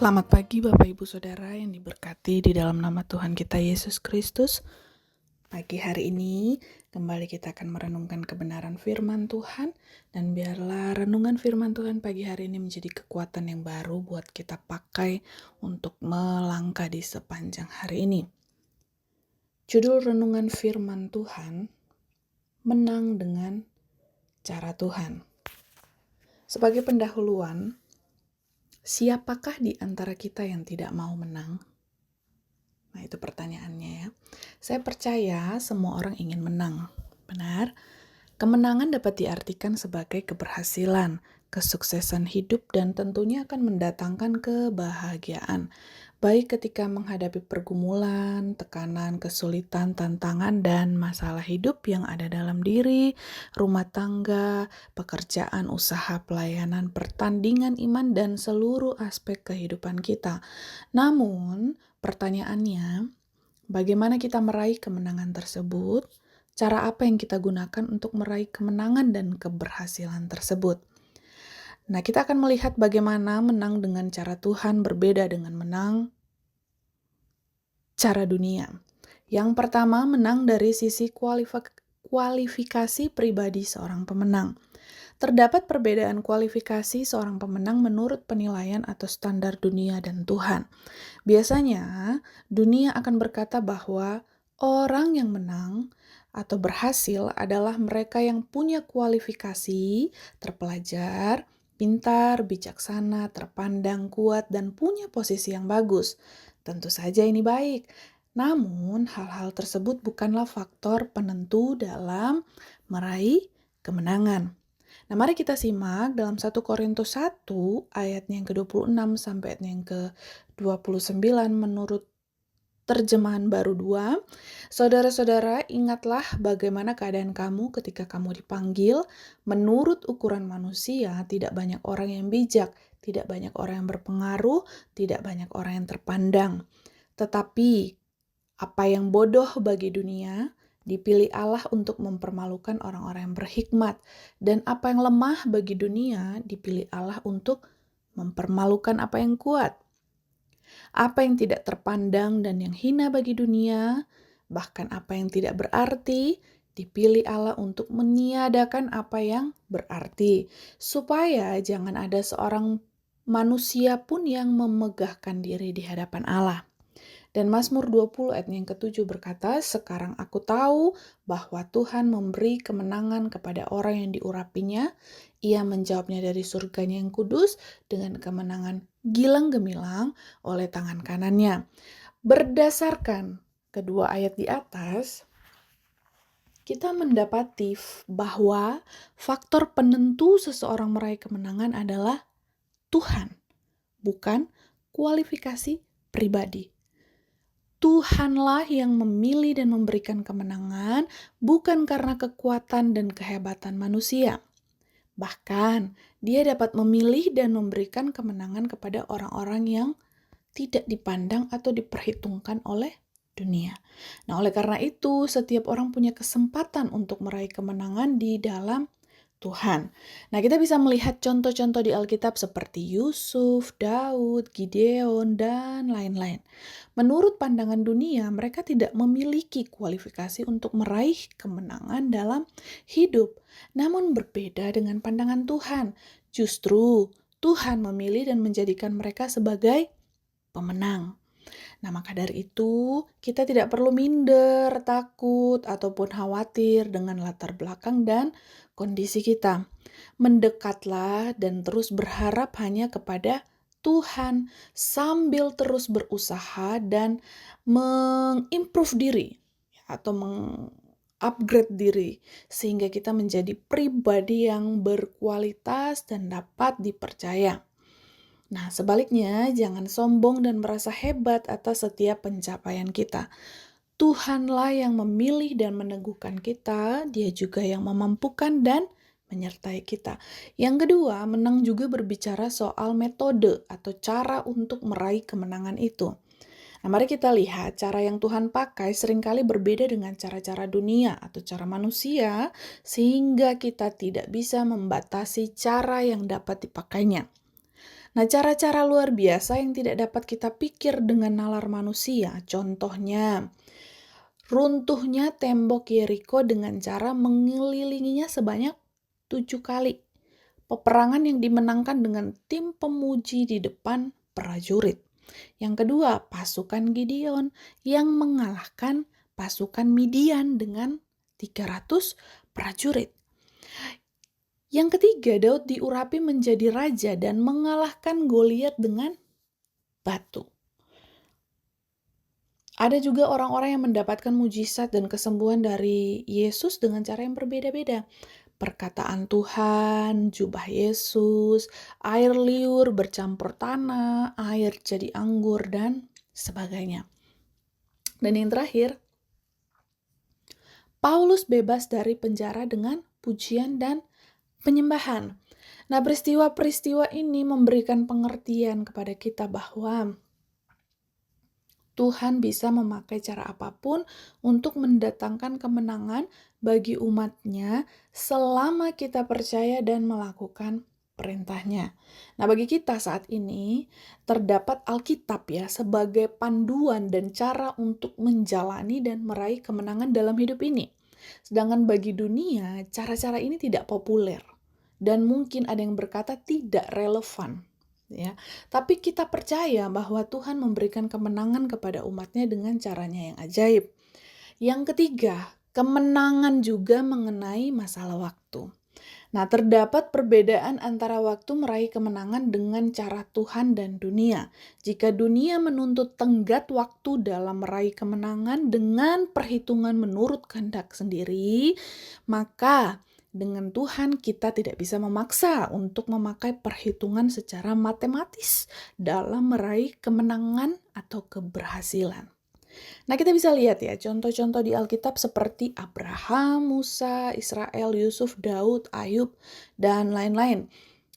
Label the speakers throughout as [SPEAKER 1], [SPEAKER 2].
[SPEAKER 1] Selamat pagi Bapak Ibu Saudara yang diberkati di dalam nama Tuhan kita Yesus Kristus. Pagi hari ini kembali kita akan merenungkan kebenaran firman Tuhan, dan biarlah renungan firman Tuhan pagi hari ini menjadi kekuatan yang baru buat kita pakai untuk melangkah di sepanjang hari ini. Judul renungan firman Tuhan, menang dengan cara Tuhan. Sebagai pendahuluan, siapakah di antara kita yang tidak mau menang? Nah, itu pertanyaannya ya. Saya percaya semua orang ingin menang. Benar? Kemenangan dapat diartikan sebagai keberhasilan, kesuksesan hidup, dan tentunya akan mendatangkan kebahagiaan. Baik ketika menghadapi pergumulan, tekanan, kesulitan, tantangan, dan masalah hidup yang ada dalam diri, rumah tangga, pekerjaan, usaha, pelayanan, pertandingan iman, dan seluruh aspek kehidupan kita. Namun, pertanyaannya, bagaimana kita meraih kemenangan tersebut? Cara apa yang kita gunakan untuk meraih kemenangan dan keberhasilan tersebut? Nah, kita akan melihat bagaimana menang dengan cara Tuhan berbeda dengan menang cara dunia. Yang pertama, menang dari sisi kualifikasi pribadi seorang pemenang. Terdapat perbedaan kualifikasi seorang pemenang menurut penilaian atau standar dunia dan Tuhan. Biasanya, dunia akan berkata bahwa orang yang menang atau berhasil adalah mereka yang punya kualifikasi, terpelajar, pintar, bijaksana, terpandang, kuat, dan punya posisi yang bagus. Tentu saja ini baik. Namun, hal-hal tersebut bukanlah faktor penentu dalam meraih kemenangan. Nah, mari kita simak dalam 1 Korintus 1 ayatnya yang ke-26 sampai ayatnya yang ke-29 menurut Terjemahan Baru 2. Saudara-saudara, ingatlah bagaimana keadaan kamu ketika kamu dipanggil. Menurut ukuran manusia, tidak banyak orang yang bijak, tidak banyak orang yang berpengaruh, tidak banyak orang yang terpandang. Tetapi, apa yang bodoh bagi dunia, dipilih Allah untuk mempermalukan orang-orang yang berhikmat. Dan apa yang lemah bagi dunia, dipilih Allah untuk mempermalukan apa yang kuat. Apa yang tidak terpandang dan yang hina bagi dunia, bahkan apa yang tidak berarti, dipilih Allah untuk meniadakan apa yang berarti, supaya jangan ada seorang manusia pun yang memegahkan diri di hadapan Allah. Dan Mazmur 20 ayat yang ke-7 berkata, sekarang aku tahu bahwa Tuhan memberi kemenangan kepada orang yang diurapinya. Ia menjawabnya dari surganya yang kudus dengan kemenangan gilang gemilang oleh tangan kanannya. Berdasarkan kedua ayat di atas, kita mendapati bahwa faktor penentu seseorang meraih kemenangan adalah Tuhan, bukan kualifikasi pribadi. Tuhanlah yang memilih dan memberikan kemenangan, bukan karena kekuatan dan kehebatan manusia. Bahkan, Dia dapat memilih dan memberikan kemenangan kepada orang-orang yang tidak dipandang atau diperhitungkan oleh dunia. Nah, oleh karena itu, setiap orang punya kesempatan untuk meraih kemenangan di dalam Tuhan. Nah, kita bisa melihat contoh-contoh di Alkitab seperti Yusuf, Daud, Gideon, dan lain-lain. Menurut pandangan dunia, mereka tidak memiliki kualifikasi untuk meraih kemenangan dalam hidup. Namun berbeda dengan pandangan Tuhan. Justru Tuhan memilih dan menjadikan mereka sebagai pemenang. Nah, maka dari itu, kita tidak perlu minder, takut, ataupun khawatir dengan latar belakang dan kondisi kita. Mendekatlah dan terus berharap hanya kepada Tuhan sambil terus berusaha dan mengimprove diri atau mengupgrade diri sehingga kita menjadi pribadi yang berkualitas dan dapat dipercaya. Nah, sebaliknya, jangan sombong dan merasa hebat atas setiap pencapaian kita. Tuhanlah yang memilih dan meneguhkan kita, Dia juga yang memampukan dan menyertai kita. Yang kedua, menang juga berbicara soal metode atau cara untuk meraih kemenangan itu. Nah, mari kita lihat cara yang Tuhan pakai seringkali berbeda dengan cara-cara dunia atau cara manusia, sehingga kita tidak bisa membatasi cara yang dapat dipakainya. Nah, cara-cara luar biasa yang tidak dapat kita pikir dengan nalar manusia, contohnya runtuhnya tembok Yeriko dengan cara mengelilinginya sebanyak 7 kali. Peperangan yang dimenangkan dengan tim pemuji di depan prajurit. Yang kedua, pasukan Gideon yang mengalahkan pasukan Midian dengan 300 prajurit. Yang ketiga, Daud diurapi menjadi raja dan mengalahkan Goliat dengan batu. Ada juga orang-orang yang mendapatkan mujizat dan kesembuhan dari Yesus dengan cara yang berbeda-beda. Perkataan Tuhan, jubah Yesus, air liur bercampur tanah, air jadi anggur, dan sebagainya. Dan yang terakhir, Paulus bebas dari penjara dengan pujian dan penyembahan. Nah, peristiwa-peristiwa ini memberikan pengertian kepada kita bahwa Tuhan bisa memakai cara apapun untuk mendatangkan kemenangan bagi umatnya selama kita percaya dan melakukan perintahnya. Nah, bagi kita saat ini terdapat Alkitab ya sebagai panduan dan cara untuk menjalani dan meraih kemenangan dalam hidup ini. Sedangkan bagi dunia, cara-cara ini tidak populer dan mungkin ada yang berkata tidak relevan. Ya, tapi kita percaya bahwa Tuhan memberikan kemenangan kepada umatnya dengan caranya yang ajaib. Yang ketiga, kemenangan juga mengenai masalah waktu. Nah, terdapat perbedaan antara waktu meraih kemenangan dengan cara Tuhan dan dunia. Jika dunia menuntut tenggat waktu dalam meraih kemenangan dengan perhitungan menurut kehendak sendiri, maka dengan Tuhan kita tidak bisa memaksa untuk memakai perhitungan secara matematis dalam meraih kemenangan atau keberhasilan. Nah, kita bisa lihat ya contoh-contoh di Alkitab seperti Abraham, Musa, Israel, Yusuf, Daud, Ayub, dan lain-lain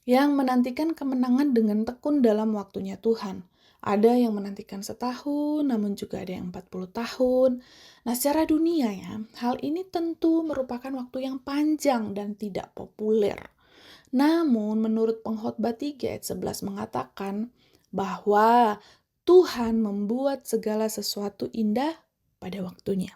[SPEAKER 1] yang menantikan kemenangan dengan tekun dalam waktunya Tuhan. Ada yang menantikan setahun, namun juga ada yang 40 tahun. Nah, secara dunia ya, hal ini tentu merupakan waktu yang panjang dan tidak populer. Namun, menurut Pengkhotbah 3 ayat 11 mengatakan bahwa Tuhan membuat segala sesuatu indah pada waktunya.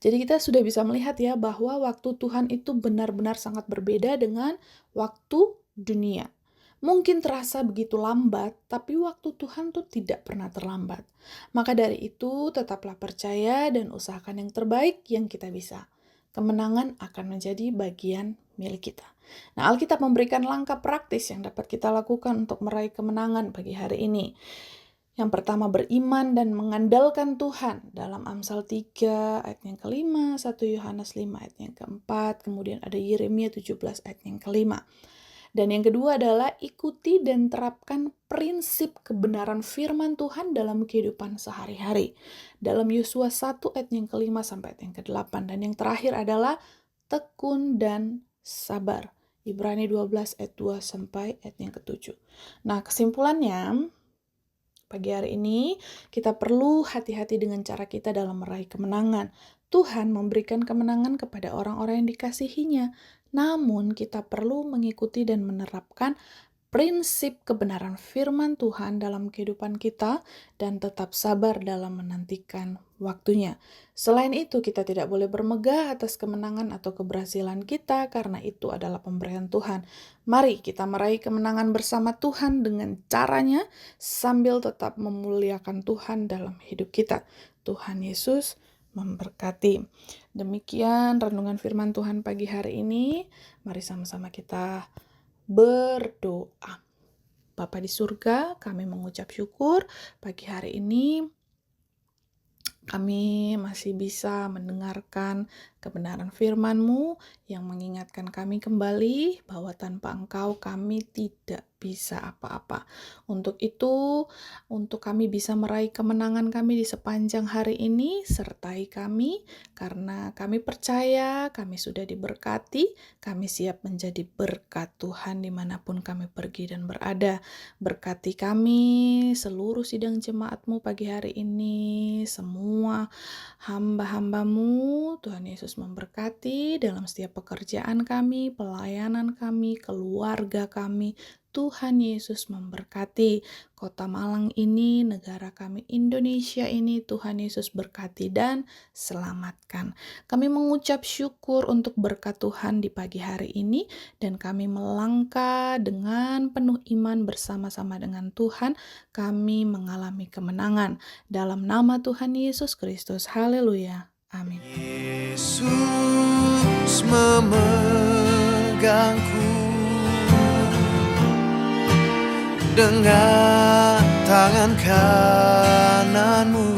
[SPEAKER 1] Jadi kita sudah bisa melihat ya bahwa waktu Tuhan itu benar-benar sangat berbeda dengan waktu dunia. Mungkin terasa begitu lambat, tapi waktu Tuhan tuh tidak pernah terlambat. Maka dari itu, tetaplah percaya dan usahakan yang terbaik yang kita bisa. Kemenangan akan menjadi bagian milik kita. Nah, Alkitab memberikan langkah praktis yang dapat kita lakukan untuk meraih kemenangan pagi hari ini. Yang pertama, beriman dan mengandalkan Tuhan dalam Amsal 3 ayat yang kelima, 1 Yohanes 5 ayat yang keempat, kemudian ada Yeremia 17 ayat yang kelima. Dan yang kedua adalah ikuti dan terapkan prinsip kebenaran firman Tuhan dalam kehidupan sehari-hari. Dalam Yosua 1 ayat yang kelima sampai ayat yang ke-8. Dan yang terakhir adalah tekun dan sabar. Ibrani 12 ayat 2 sampai ayat yang ke-7. Nah, kesimpulannya, pagi hari ini kita perlu hati-hati dengan cara kita dalam meraih kemenangan. Tuhan memberikan kemenangan kepada orang-orang yang dikasihinya. Namun kita perlu mengikuti dan menerapkan prinsip kebenaran firman Tuhan dalam kehidupan kita dan tetap sabar dalam menantikan waktunya. Selain itu, kita tidak boleh bermegah atas kemenangan atau keberhasilan kita karena itu adalah pemberian Tuhan. Mari kita meraih kemenangan bersama Tuhan dengan caranya sambil tetap memuliakan Tuhan dalam hidup kita. Tuhan Yesus memberkati. Demikian renungan firman Tuhan pagi hari ini. Mari sama-sama kita berdoa. Bapa di surga, kami mengucap syukur pagi hari ini kami masih bisa mendengarkan kebenaran firman-Mu yang mengingatkan kami kembali bahwa tanpa Engkau kami tidak bisa apa-apa. Untuk itu, untuk kami bisa meraih kemenangan kami di sepanjang hari ini, sertai kami, karena kami percaya kami sudah diberkati, kami siap menjadi berkat Tuhan dimanapun kami pergi dan berada. Berkati kami, seluruh sidang jemaat-Mu pagi hari ini, semua hamba-hamba-Mu. Tuhan Yesus memberkati dalam setiap pekerjaan kami, pelayanan kami, keluarga kami, Tuhan Yesus memberkati. Kota Malang ini, negara kami Indonesia ini, Tuhan Yesus berkati dan selamatkan. Kami mengucap syukur untuk berkat Tuhan di pagi hari ini, dan kami melangkah dengan penuh iman bersama-sama dengan Tuhan. Kami mengalami kemenangan. Dalam nama Tuhan Yesus Kristus. Haleluya. Amin.
[SPEAKER 2] Yesus memegangku dengan tangan kananmu.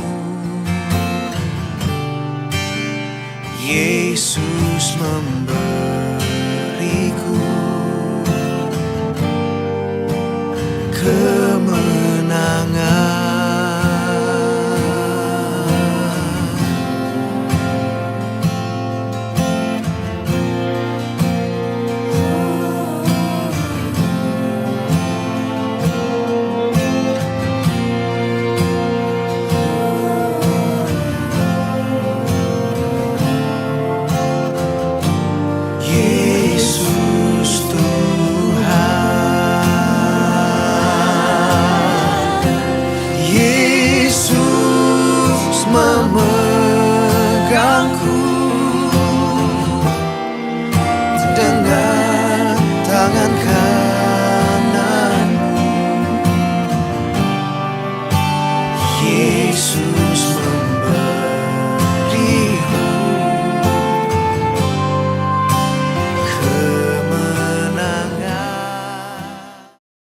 [SPEAKER 2] Yesus memberiku kemenangan. Yesus Tuhan, Yesus memegangku dengan tangan kananmu. Yesus